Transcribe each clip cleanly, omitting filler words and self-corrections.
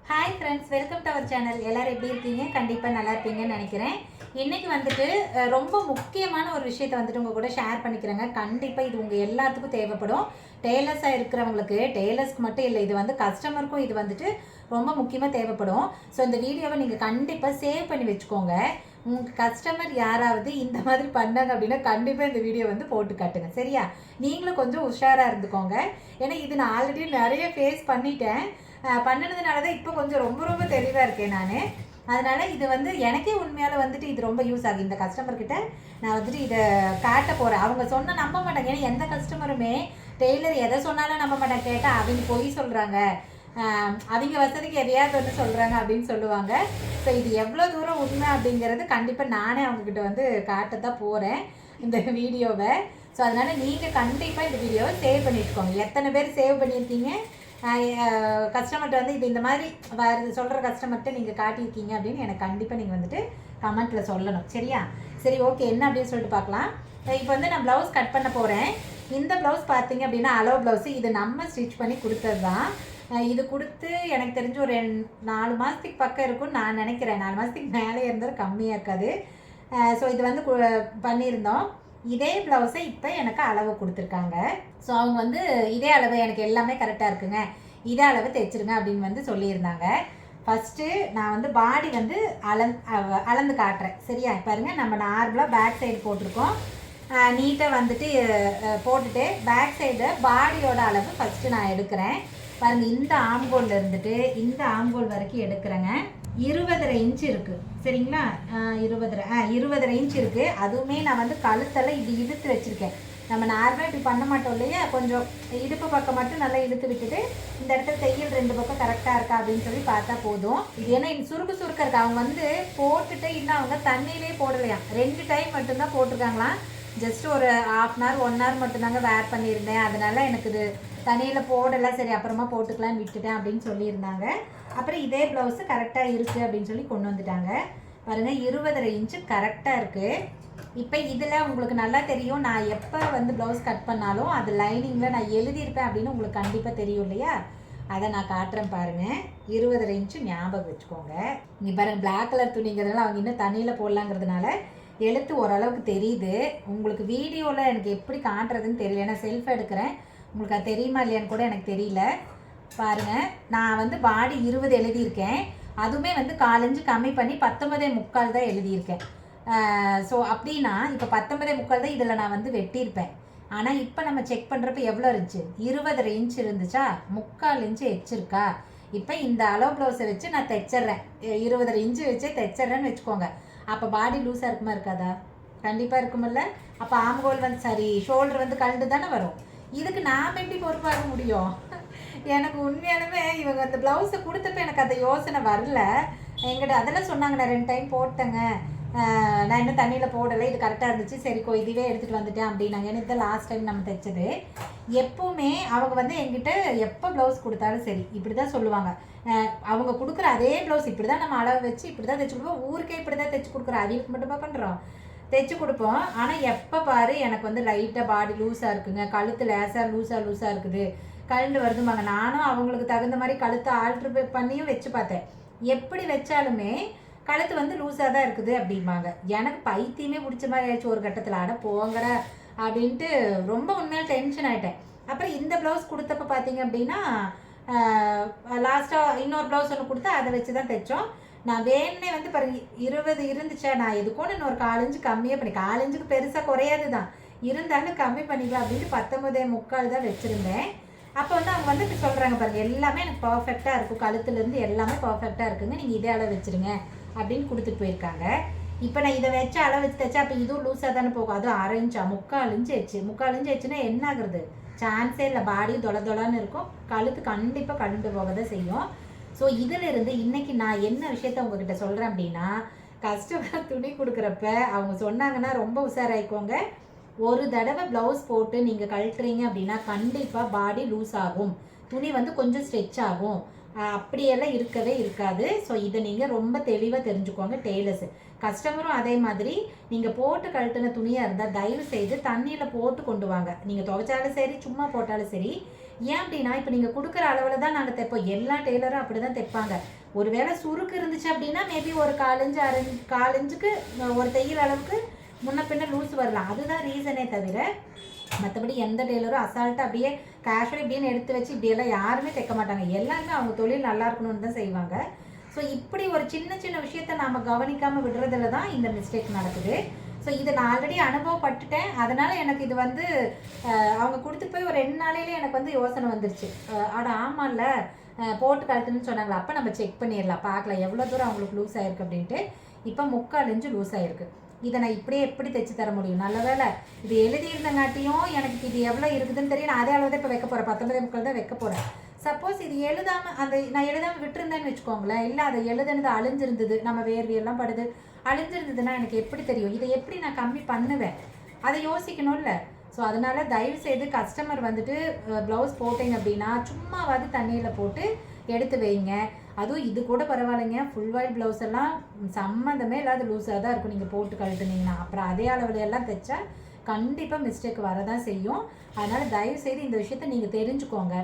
Hi friends, welcome to our channel. எல்லோரும் எப்படி இருக்கீங்க? கண்டிப்பாக நல்லா இருப்பீங்கன்னு நினைக்கிறேன். இன்றைக்கி வந்துட்டு ரொம்ப முக்கியமான ஒரு விஷயத்தை வந்துட்டு உங்கள் கூட ஷேர் பண்ணிக்கிறேங்க. கண்டிப்பாக இது உங்கள் எல்லாத்துக்கும் தேவைப்படும். டெய்லர்ஸாக இருக்கிறவங்களுக்கு, டெய்லர்ஸ்க்கு மட்டும் இல்லை, இது வந்து கஸ்டமருக்கும் இது வந்துட்டு ரொம்ப முக்கியமாக தேவைப்படும். ஸோ இந்த வீடியோவை நீங்கள் கண்டிப்பாக சேவ் பண்ணி வச்சுக்கோங்க. உங்கள் கஸ்டமர் யாராவது இந்த மாதிரி பண்ணாங்க அப்படின்னா கண்டிப்பாக இந்த வீடியோ வந்து போட்டு காட்டுங்க, சரியா? நீங்களும் கொஞ்சம் உஷாராக இருந்துக்கோங்க. ஏன்னா இது நான் ஆல்ரெடி நிறைய ஃபேஸ் பண்ணிட்டேன். பண்ணினதுனால தான் இப்போ கொஞ்சம் ரொம்ப ரொம்ப தெளிவாக இருக்கேன் நான். அதனால் இது வந்து எனக்கே உண்மையால் வந்துட்டு இது ரொம்ப யூஸ் ஆகுது. இந்த கஸ்டமர்கிட்ட நான் வந்துட்டு இதை காட்ட போகிறேன். அவங்க சொன்னால் நம்ப மாட்டாங்க. ஏன்னா எந்த கஸ்டமருமே டெய்லர் எதை சொன்னாலும் நம்ப மாட்டாங்க. கேட்டால் அவங்க பொய் சொல்கிறாங்க, அவங்க வசதிக்கு எதையாவது வந்து சொல்கிறாங்க அப்படின்னு சொல்லுவாங்க. ஸோ இது எவ்வளோ தூரம் உண்மை அப்படிங்கிறது கண்டிப்பாக நானே அவங்கக்கிட்ட வந்து காட்டத்தான் போகிறேன் இந்த வீடியோவை. ஸோ அதனால் நீங்கள் கண்டிப்பாக இந்த வீடியோவை சேவ் பண்ணிட்டுக்கோங்க. எத்தனை பேர் சேவ் பண்ணியிருக்கீங்க? கஸ்டமர்கிட்ட வந்து இது இந்த மாதிரி சொல்கிற கஸ்டமர்கிட்ட நீங்கள் காட்டியிருக்கீங்க அப்படின்னு எனக்கு கண்டிப்பாக நீங்கள் வந்துட்டு கமெண்ட்டில் சொல்லணும், சரியா? சரி, ஓகே, என்ன அப்படின்னு சொல்லிட்டு பார்க்கலாம். இப்போ வந்து நான் ப்ளவுஸ் கட் பண்ண போகிறேன். இந்த ப்ளவுஸ் பார்த்தீங்க அப்படின்னா அலோ ப்ளவுஸு. இது நம்ம ஸ்டிச் பண்ணி கொடுத்தது தான். இது கொடுத்து எனக்கு தெரிஞ்சு ஒரு 4 மாதத்துக்கு பக்கம் இருக்கும்னு நான் நினைக்கிறேன். 4 மாதத்துக்கு மேலே இருந்தாலும் கம்மியாக இருக்காது. ஸோ இது வந்து பண்ணியிருந்தோம். இதே ப்ளவுஸை இப்போ எனக்கு அளவு கொடுத்துருக்காங்க. ஸோ அவங்க வந்து இதே அளவு எனக்கு எல்லாமே கரெக்டாக இருக்குங்க, இதே அளவு தைச்சிருங்க அப்படின்னு வந்து சொல்லியிருந்தாங்க. ஃபஸ்ட்டு நான் வந்து பாடி வந்து அளந்து காட்டுறேன், சரியா? பாருங்கள், நம்ம நார்மலாக பேக் சைடு போட்டிருக்கோம். நீட்டாக வந்துட்டு போட்டுட்டு பேக் சைடு பாடியோட அளவு ஃபஸ்ட்டு நான் எடுக்கிறேன். பாருங்கள், இந்த ஆம்கோலில் இருந்துட்டு இந்த ஆம்கோல் வரைக்கும் எடுக்கிறேங்க. 20.5 இன்ச் இருக்குது, சரிங்களா? 20.5 இன்ச் இருக்குது. அதுவுமே நான் வந்து கழுத்தெல்லாம் இது இழுத்து வச்சுருக்கேன். நம்ம நார்மலாக இப்படி பண்ண மாட்டோம் இல்லையா? கொஞ்சம் இடுப்பு பக்கம் மட்டும் நல்லா இழுத்து விட்டுட்டு இந்த இடத்துல தையல் 2 பக்கம் கரெக்டாக இருக்கா அப்படின்னு சொல்லி பார்த்தா போதும். இது ஏன்னா சுருக்கு சுருக்க இருக்கு. அவங்க வந்து போட்டுட்டு இன்னும் அவங்க தண்ணியிலே போடலையா, 2 டைம் மட்டும்தான் போட்டிருக்காங்களாம். ஜஸ்ட் ஒரு 1/2 hour 1 hour மட்டும்தாங்க வேர் பண்ணியிருந்தேன். அதனால எனக்கு இது தண்ணியில் போடலை, சரி அப்புறமா போட்டுக்கலான்னு விட்டுட்டேன் அப்படின்னு சொல்லியிருந்தாங்க. அப்புறம் இதே ப்ளவுஸு கரெக்டாக இருக்குது அப்படின்னு சொல்லி கொண்டு வந்துட்டாங்க. பாருங்கள், 20.5 இன்ச்சு கரெக்டாக இருக்குது. இப்போ இதில் உங்களுக்கு நல்லா தெரியும், நான் எப்போ வந்து ப்ளவுஸ் கட் பண்ணாலும் அது லைனிங்கில் நான் எழுதியிருப்பேன் அப்படின்னு உங்களுக்கு கண்டிப்பாக தெரியும் இல்லையா? அதை நான் காட்டுறேன் பாருங்கள். 20.5 இன்ச்சு ஞாபகம் வச்சுக்கோங்க. இங்கே பாருங்கள், பிளாக் கலர் துணிங்கிறதுனால அவங்க இன்னும் தண்ணியில் போடலாங்கிறதுனால எழுத்து ஓரளவுக்கு தெரியுது. உங்களுக்கு வீடியோவில் எனக்கு எப்படி காட்டுறதுன்னு தெரியல, ஏன்னா செல்ஃப் எடுக்கிறேன். உங்களுக்கு அது தெரியுமா இல்லையான்னு கூட எனக்கு தெரியல. பாருங்கள், நான் வந்து பாடி 20 எழுதியிருக்கேன். அதுவுமே வந்து 1/4 இன்ச்சு கம்மி பண்ணி 19.75 தான் எழுதியிருக்கேன். ஸோ அப்படின்னா இப்போ 19.75 தான் இதில் நான் வந்து வெட்டியிருப்பேன். ஆனால் இப்போ நம்ம செக் பண்ணுறப்ப எவ்வளோ இருந்துச்சு? 20.5 இன்ச் இருந்துச்சா? 3/4 இன்ச்சு வச்சுருக்கா? இப்போ இந்த அளவு ப்ளவுஸை வச்சு நான் தைச்சிட்றேன். 20.5 இன்ச்சு வச்சே தைச்சிட்றேன்னு வச்சுக்கோங்க. அப்போ பாடி லூஸாக இருக்குமா இருக்காதா? கண்டிப்பாக இருக்குமில்ல? அப்போ ஆம்கோல் வந்து சரி, ஷோல்டர் வந்து கழண்டு தானே வரும். இதுக்கு நாம் எப்படி பொறுப்பாக முடியும்? எனக்கு உண்மையாலுமே இவங்க அந்த ப்ளவுஸை கொடுத்தப்ப எனக்கு அந்த யோசனை வரல. என்கிட்ட அதெல்லாம் சொன்னாங்க, நான் 2 டைம் போட்டேங்க, நான் இன்னும் தண்ணியில் போடலை, இது கரெக்டாக இருந்துச்சு, சரிக்கோ இதுவே எடுத்துகிட்டு வந்துட்டேன் அப்படின்னாங்க. ஏன்னா இதுதான் லாஸ்ட் டைம் நம்ம தைச்சது. எப்போவுமே அவங்க வந்து என்கிட்ட எப்போ ப்ளவுஸ் கொடுத்தாலும் சரி இப்படி தான் சொல்லுவாங்க. அவங்க கொடுக்குற அதே ப்ளவுஸ் இப்படி தான் நம்ம அளவு வச்சு இப்படி தான் தைச்சி கொடுப்போம். ஊருக்கே இப்படி தான் தைச்சி கொடுக்குறோம், அவங்களுக்கு மட்டுமா பண்ணுறோம், தைச்சி கொடுப்போம். ஆனால் எப்போ பாரு எனக்கு வந்து லைட்டாக பாடி லூஸாக இருக்குங்க, கழுத்து லேசாக லூஸாக இருக்குது, கழண்டு வருதுமாங்க. நானும் அவங்களுக்கு தகுந்த மாதிரி கழுத்தை ஆல்ட்ரு பண்ணியும் வச்சு பார்த்தேன். எப்படி வச்சாலுமே கழுத்து வந்து லூஸாக தான் இருக்குது அப்படிம்பாங்க. எனக்கு பைத்தியமே பிடிச்ச மாதிரி ஆயிடுச்சு ஒரு கட்டத்தில். ஆட போங்கிற அப்படின்ட்டு ரொம்ப உண்மையாக டென்ஷன் ஆகிட்டேன். அப்புறம் இந்த ப்ளவுஸ் கொடுத்தப்ப பார்த்தீங்க அப்படின்னா லாஸ்ட்டாக இன்னொரு ப்ளவுஸ் ஒன்று கொடுத்தா அதை வச்சு தான் தைச்சோம். நான் வேணுன்னே வந்து பாருங்க 20 இருந்துச்சா, நான் எதுக்கும் இன்னொரு 1/4 இன்ச்சு கம்மியாக பண்ணி, 1/4 இன்ச்சுக்கு பெருசாக குறையாது தான், இருந்தாலும் கம்மி பண்ணிக்கலாம் அப்படின்ட்டு 19.75 தான் வச்சுருந்தேன். அப்போ வந்து அவங்க வந்து இப்படி சொல்கிறாங்க பாருங்கள், எல்லாமே எனக்கு பர்ஃபெக்டாக இருக்கும், கழுத்துலேருந்து எல்லாமே பர்ஃபெக்டாக இருக்குங்க, நீங்கள் இதே அளவு வச்சுருங்க அப்படின்னு கொடுத்துட்டு போயிருக்காங்க. இப்போ நான் இதை வச்சு அளவு வச்சு தைச்சா அப்போ இதுவும் லூஸாக தானே போகும். அதுவும் 1/2 இன்ச்சா, 3/4 இன்ச்சு வச்சு, 3/4 இன்ச்சு வச்சுன்னா என்ன ஆகுறது? சான்ஸே இல்லை. பாடியும் தொலைன்னு இருக்கும், கழுத்து கண்டிப்பாக கழண்டு போக தான் செய்யும். ஸோ இதிலிருந்து இன்றைக்கி நான் என்ன விஷயத்த உங்ககிட்ட சொல்கிறேன் அப்படின்னா, கஸ்டமர் துணி கொடுக்குறப்ப அவங்க சொன்னாங்கன்னா ரொம்ப உஷாராயிக்கோங்க. ஒரு தடவை ப்ளவுஸ் போட்டு நீங்கள் கழட்டுறீங்க அப்படின்னா கண்டிப்பாக பாடி லூஸ் ஆகும், துணி வந்து கொஞ்சம் ஸ்ட்ரெச் ஆகும், அப்படியெல்லாம் இருக்கவே இருக்காது. ஸோ இதை நீங்கள் ரொம்ப தெளிவாக தெரிஞ்சுக்கோங்க டெய்லர்ஸு. கஸ்டமரும் அதே மாதிரி நீங்கள் போட்டு கழட்டின துணியாக இருந்தால் தயவு செய்து தண்ணியில் போட்டு கொண்டு வாங்க. நீங்கள் துவைச்சாலும் சரி சும்மா போட்டாலும் சரி, ஏன் அப்படின்னா இப்போ நீங்கள் கொடுக்குற அளவில் தான் நாங்கள் தைப்போம். எல்லா டெய்லரும் அப்படி தான் தைப்பாங்க. ஒரு வேளை சுருக்கு இருந்துச்சு அப்படின்னா மேபி ஒரு 4 இன்ச்சுக்கு ஒரு தையல் அளவுக்கு முன்ன பின்ன லூஸ் வரலாம். அதுதான் ரீசனே தவிர மற்றபடி எந்த டெய்லரும் அசால்ட்டாக அப்படியே கேஷுவல் இப்படின்னு எடுத்து வச்சு இப்படியெல்லாம் யாருமே தைக்க மாட்டாங்க. எல்லாருமே அவங்க தொழில் நல்லா இருக்கணும்னு தான் செய்வாங்க. ஸோ இப்படி ஒரு சின்ன சின்ன விஷயத்த நாம் கவனிக்காமல் விடுறதுல தான் இந்த மிஸ்டேக் நடக்குது. ஸோ இதை நான் ஆல்ரெடி அனுபவப்பட்டுட்டேன். அதனால் எனக்கு இது வந்து அவங்க கொடுத்துட்டு போய் ஒரு 2 நாளையிலே எனக்கு வந்து யோசனை வந்துருச்சு. ஆமாம்ல போட்டு கழட்டுன்னு சொன்னாங்களா, அப்போ நம்ம செக் பண்ணிடலாம், பார்க்கலாம் எவ்வளோ தூரம் அவங்களுக்கு லூஸ் ஆகிருக்கு அப்படின்ட்டு. இப்போ 3/4 இன்ச்சு லூஸ் ஆகிருக்கு. இதை நான் இப்படியே எப்படி தைச்சி தர முடியும்? நல்ல வேலை இது எழுதியிருந்தங்காட்டியும் எனக்கு இது எவ்வளோ இருக்குதுன்னு தெரியும். நான் அதே அளவு தான் இப்போ வைக்க போகிறேன், 19.75 தான் வைக்க போகிறேன். சப்போஸ் இது எழுதாமல் நான் எழுதாமல் விட்டுருந்தேன்னு வச்சுக்கோங்களேன், இல்லை அதை எழுதுனது அழிஞ்சிருந்தது, நம்ம வேர்வையெல்லாம் படுது அழிஞ்சிருந்ததுன்னா எனக்கு எப்படி தெரியும்? இதை எப்படி நான் கம்மி பண்ணுவேன்? அதை யோசிக்கணும்ல. ஸோ அதனால் தயவுசெய்து கஸ்டமர் வந்துட்டு ப்ளவுஸ் போட்டிங்க அப்படின்னா சும்மாவாது தண்ணியில் போட்டு எடுத்து வைங்க. அதுவும் இது கூட பரவாயில்லைங்க, ஃபுல் வாயில் ப்ளவுஸ் எல்லாம் சம்மந்தமே இல்லாத லூஸாக தான் இருக்கும் நீங்கள் போட்டு கழட்டுனீங்கன்னா. அப்புறம் அதே அளவில் எல்லாம் தைச்சா கண்டிப்பாக மிஸ்டேக் வரதான் செய்யும். அதனால் தயவுசெய்து இந்த விஷயத்த நீங்கள் தெரிஞ்சுக்கோங்க.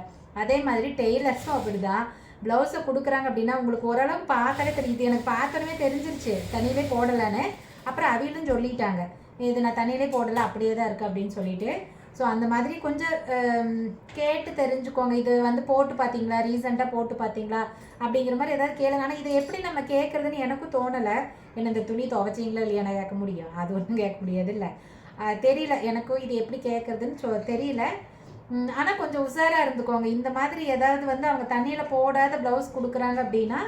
அதே மாதிரி டெய்லர்ஸும் அப்படி தான். ப்ளவுஸை கொடுக்குறாங்க அப்படின்னா உங்களுக்கு ஓரளவு பார்த்தாலே தெரியுது. எனக்கு பார்த்தோன்னே தெரிஞ்சிருச்சு தண்ணியிலே போடலைன்னு. அப்புறம் அவிலும் சொல்லிட்டாங்க, இது நான் தண்ணியிலே போடலை அப்படியே தான் இருக்குது அப்படின்னு சொல்லிட்டு. ஸோ அந்த மாதிரி கொஞ்சம் கேட்டு தெரிஞ்சுக்கோங்க. இது வந்து போட்டு பார்த்தீங்களா, ரீசெண்டாக போட்டு பார்த்தீங்களா அப்படிங்கிற மாதிரி ஏதாவது கேளுங்க. ஆனால் இதை எப்படி நம்ம கேட்குறதுன்னு எனக்கும் தோணலை. என்ன இந்த துணி துவைச்சிங்களா இல்லையா நான் கேட்க முடியும்? அது ஒன்றும் கேட்க முடியாது இல்லை, தெரியல எனக்கும் இது எப்படி கேட்குறதுன்னு தெரியல. ஆனால் கொஞ்சம் உஷாராக இருந்துக்கோங்க. இந்த மாதிரி ஏதாவது வந்து அவங்க தண்ணியில் போடாத ப்ளவுஸ் கொடுக்குறாங்க அப்படின்னா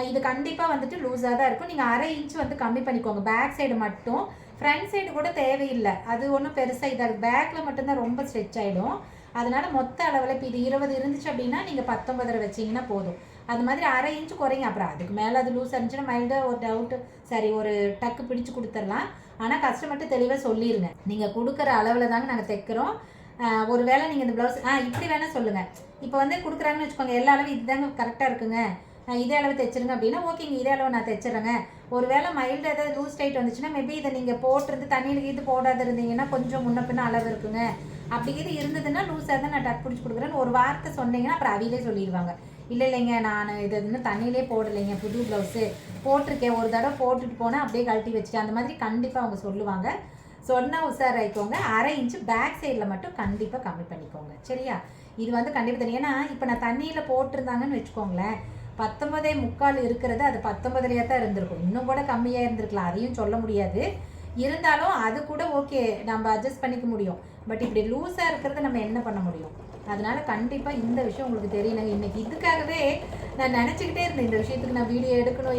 இது கண்டிப்பாக வந்துட்டு லூஸாக தான் இருக்கும். நீங்கள் 1/2 இன்ச் வந்து கம்மி பண்ணிக்கோங்க. பேக் சைடு மட்டும், ஃப்ரண்ட் சைடு கூட தேவையில்லை, அது ஒன்றும் பெருசாக இதாக இருக்குது. பேக்கில் மட்டும்தான் ரொம்ப ஸ்ட்ரெச் ஆகிடும். அதனால் மொத்த அளவில் இப்போ இது 20 இருந்துச்சு அப்படின்னா நீங்கள் 19 வச்சிங்கன்னா போதும். அது மாதிரி 1/2 இன்ச்சு குறைங்க. அப்புறம் அதுக்கு மேலே அது லூஸ் இருந்துச்சுன்னா மைல்டாக ஒரு டவுட்டு சரி ஒரு டக்கு பிடிச்சி கொடுத்துடலாம். ஆனால் கஸ்டமர்கிட்ட தெளிவாக சொல்லிடுங்க, நீங்கள் கொடுக்குற அளவில் தாங்க நாங்கள் தைக்கிறோம். ஒரு வேளை நீங்கள் இந்த ப்ளவுஸ் இப்படி வேணால் சொல்லுங்கள். இப்போ வந்து கொடுக்குறாங்கன்னு வச்சுக்கோங்க, எல்லா அளவும் இதுதாங்க கரெக்டாக இருக்குங்க, இதே அளவு தைச்சிருங்க அப்படின்னா ஓகேங்க, இதே அளவு நான் தைச்சிட்றேங்க. ஒரு வேளை மைல்டு ஏதாவது லூஸ் டைட் வந்துச்சுன்னா மேபி இதை நீங்கள் போட்டிருந்து தண்ணியில் இது போடாது இருந்தீங்கன்னா கொஞ்சம் முன்ன பின்ன அளவு இருக்குங்க. அப்படி இது இருந்ததுன்னா லூஸாக தான் நான் டக் பிடிச்சி கொடுக்குறேன்னு ஒரு வார்த்தை சொன்னீங்கன்னா அப்புறம் அவிலே சொல்லிடுவாங்க, இல்லை இல்லைங்க நான் இது இன்னும் தண்ணியிலே போடலைங்க, புது ப்ளவுஸு போட்டிருக்கேன், ஒரு தடவை போட்டுட்டு போனேன் அப்படியே கழட்டி வச்சுட்டேன். அந்த மாதிரி கண்டிப்பாக அவங்க சொல்லுவாங்க. சொன்னால் உஷாராயிக்கோங்க. 1/2 இன்ச்சு பேக் சைடில் மட்டும் கண்டிப்பாக கம்மி பண்ணிக்கோங்க, சரியா? இது வந்து கண்டிப்பாக தெரியும். ஏன்னா இப்போ நான் தண்ணியில் போட்டிருந்தாங்கன்னு வச்சுக்கோங்களேன், 19.75 இருக்கிறது அது 19லயே தான் இருந்திருக்கும். இன்னும் கூட கம்மியாக இருந்திருக்கலாம், அதையும் சொல்ல முடியாது. இருந்தாலும் அது கூட ஓகே, நம்ம அட்ஜஸ்ட் பண்ணிக்க முடியும். பட் இப்படி லூஸாக இருக்கிறத நம்ம என்ன பண்ண முடியும்? அதனால் கண்டிப்பாக இந்த விஷயம் உங்களுக்கு தெரியணுங்க. இன்றைக்கி இதுக்காகவே நான் நினச்சிக்கிட்டே இருந்தேன், இந்த விஷயத்துக்கு நான் வீடியோ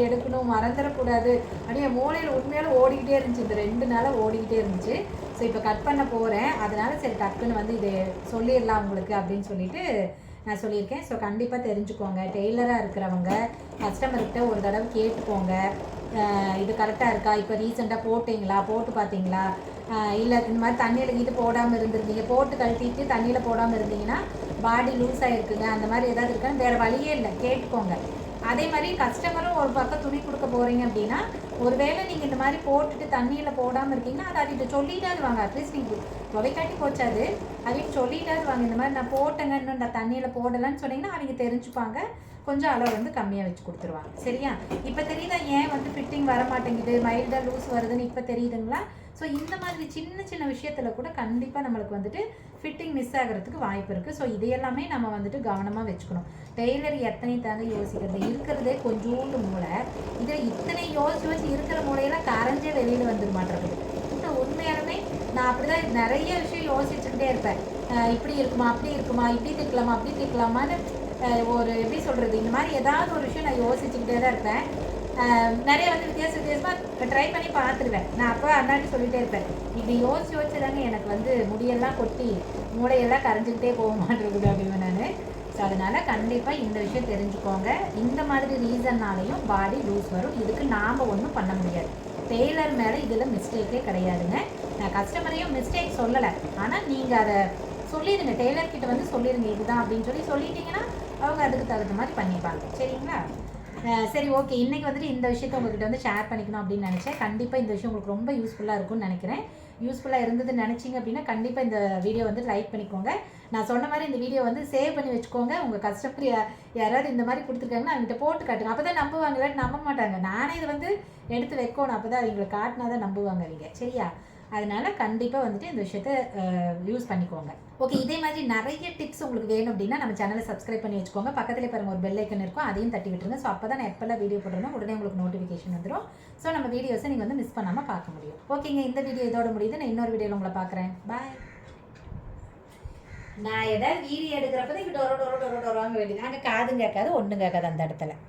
எடுக்கணும் மறந்துடக்கூடாது அப்படியே மூளையில் உண்மையாலும் ஓடிக்கிட்டே இருந்துச்சு. இந்த 2 நாளாக ஓடிக்கிட்டே இருந்துச்சு. ஸோ இப்போ கட் பண்ண போகிறேன். அதனால் சரி டக்குன்னு வந்து இதை சொல்லிடலாம் உங்களுக்கு அப்படின்னு சொல்லிட்டு நான் சொல்லியிருக்கேன். ஸோ கண்டிப்பாக தெரிஞ்சுக்கோங்க. டெய்லராக இருக்கிறவங்க கஸ்டமர்கிட்ட ஒரு தடவை கேட்டுக்கோங்க, இது கரெக்டாக இருக்கா, இப்போ ரீசெண்டாக போட்டிங்களா, போட்டு பார்த்தீங்களா, இல்லை இந்த மாதிரி தண்ணியில் இது போடாமல் இருந்திருந்தீங்க, போட்டு கழட்டிட்டு தண்ணியில் போடாமல் இருந்தீங்கன்னா பாடி லூஸ் ஆகிருக்குங்க, அந்த மாதிரி ஏதாவது இருக்கான்னு வேறு வழியே இல்லை, கேட்டுக்கோங்க. அதே மாதிரி கஸ்டமரும் ஒரு பக்கம் துணி கொடுக்க போகிறீங்க அப்படின்னா ஒருவேளை நீங்கள் இந்த மாதிரி போட்டுட்டு தண்ணியில் போடாமல் இருக்கீங்கன்னா அதை அவகிட்ட சொல்லிட்டாது வாங்க. அட்லீஸ்ட் நீங்கள் துவைக்காட்டி போச்சாது அவகிட்ட சொல்லிட்டாது வாங்க, இந்த மாதிரி நான் போட்டேங்க இன்னும் நான் தண்ணியில் போடலைன்னு சொன்னீங்கன்னா அவங்க தெரிஞ்சுப்பாங்க, கொஞ்சம் அளவு வந்து கம்மியாக வச்சு கொடுத்துருவாங்க, சரியா? இப்போ தெரியுதா ஏன் வந்து ஃபிட்டிங் வர மாட்டேங்குது, மைல்டாக லூஸ் வருதுன்னு இப்போ தெரியுதுங்களா? ஸோ இந்த மாதிரி சின்ன சின்ன விஷயத்தில் கூட கண்டிப்பாக நம்மளுக்கு வந்துட்டு ஃபிட்டிங் மிஸ் ஆகிறதுக்கு வாய்ப்பு இருக்குது. ஸோ இதையெல்லாமே நம்ம வந்துட்டு கவனமாக வச்சுக்கணும். டெய்லர் எத்தனை தாங்க யோசிக்கிறது, இருக்கிறதே கொஞ்சோண்டு மூளை, இதில் இத்தனை யோசிச்சு இருக்கிற மூளையெல்லாம் கரைஞ்சே வெளியில் வந்துட மாட்டேங்குது. இன்னும் உண்மையாலுமே நான் அப்படி தான் நிறைய விஷயம் யோசிச்சுக்கிட்டே இருப்பேன். இப்படி இருக்குமா, அப்படி இருக்குமா, இப்படி தைக்கலாமா, அப்படி தைக்கலாமான்னு ஒரு எப்படி சொல்கிறது, இந்த மாதிரி ஏதாவது ஒரு விஷயம் நான் யோசிச்சுக்கிட்டே தான் இருப்பேன். நிறைய வந்து வித்தியாசமாக ட்ரை பண்ணி பார்த்துருவேன். நான் அப்போ அண்ணாடி சொல்லிகிட்டே இருப்பேன், இப்படி யோசிச்சு தாங்க எனக்கு வந்து முடியெல்லாம் கொட்டி மூளையெல்லாம் கரைஞ்சிக்கிட்டே போக மாட்டேங்குது அப்படின்னு நான். ஸோ அதனால் கண்டிப்பாக இந்த விஷயம் தெரிஞ்சுக்கோங்க. இந்த மாதிரி ரீசன்னாலையும் பாடி லூஸ் வரும். இதுக்கு நாம் ஒன்றும் பண்ண முடியாது. டெய்லர் மேலே இதில் மிஸ்டேக்கே கிடையாதுங்க. நான் கஸ்டமரையும் மிஸ்டேக் சொல்லலை, ஆனால் நீங்கள் அதை சொல்லிடுங்க, டெய்லர்கிட்ட வந்து சொல்லிடுங்க இதுதான் அப்படின்னு சொல்லிட்டீங்கன்னா அவங்க அதுக்கு தகுந்த மாதிரி பண்ணிப்பாங்க, சரிங்களா? சரி ஓகே, இன்றைக்கி வந்துட்டு இந்த விஷயத்தை உங்கள்கிட்ட வந்து ஷேர் பண்ணிக்கணும் அப்படின்னு நினச்சேன். கண்டிப்பாக இந்த விஷயம் உங்களுக்கு ரொம்ப யூஸ்ஃபுல்லாக இருக்கும்னு நினைக்கிறேன். யூஸ்ஃபுல்லாக இருந்ததுன்னு நினச்சிங்க அப்படின்னா கண்டிப்பாக இந்த வீடியோ வந்து லைக் பண்ணிக்கோங்க. நான் சொன்ன மாதிரி இந்த வீடியோ வந்து சேவ் பண்ணி வச்சுக்கோங்க. உங்கள் கஸ்டமர் யாராவது இந்த மாதிரி கொடுத்துருக்காங்கன்னா அவங்ககிட்ட போட்டு காட்டுங்க. அப்போ தான் நம்புவாங்க, இல்லாட்டி நம்ப மாட்டாங்க. நானே இது வந்து எடுத்து வைக்கணும், அப்போ தான் அவங்களுக்கு காட்டினா தான் நம்புவாங்க அவங்க. சரியா? அதனால கண்டிப்பாக வந்துட்டு இந்த விஷயத்த யூஸ் பண்ணிக்கோங்க. ஓகே, இதே மாதிரி நிறைய டிப்ஸ் உங்களுக்கு வேணும் அப்படின்னா நம்ம சேனலை சப்ஸ்கிரைப் பண்ணி வச்சுக்கோங்க. பக்கத்துலேயே பாருங்கள் ஒரு பெல் ஐக்கன் இருக்கும், அதையும் தட்டி விட்டுருங்க. ஸோ அப்போ தான் நான் எப்போல்லாம் வீடியோ போடுறேன்னா உடனே உங்களுக்கு நோட்டிஃபிகேஷன் வந்துடும். ஸோ நம்ம வீடியோஸை நீங்கள் வந்து மிஸ் பண்ணாமல் பார்க்க முடியும். ஓகேங்க, இந்த வீடியோ இதோட முடியுது. நான் இன்னொரு வீடியோவில் உங்களை பார்க்குறேன். பாய். நான் ஏதாவது வீடியோ எடுக்கிறப்ப தான் இங்கே டொரோ டொரோ டொரோ டொரோங்க வேண்டியது. அங்கே காதும் கேட்காது, ஒன்றும் கேட்காது அந்த இடத்துல.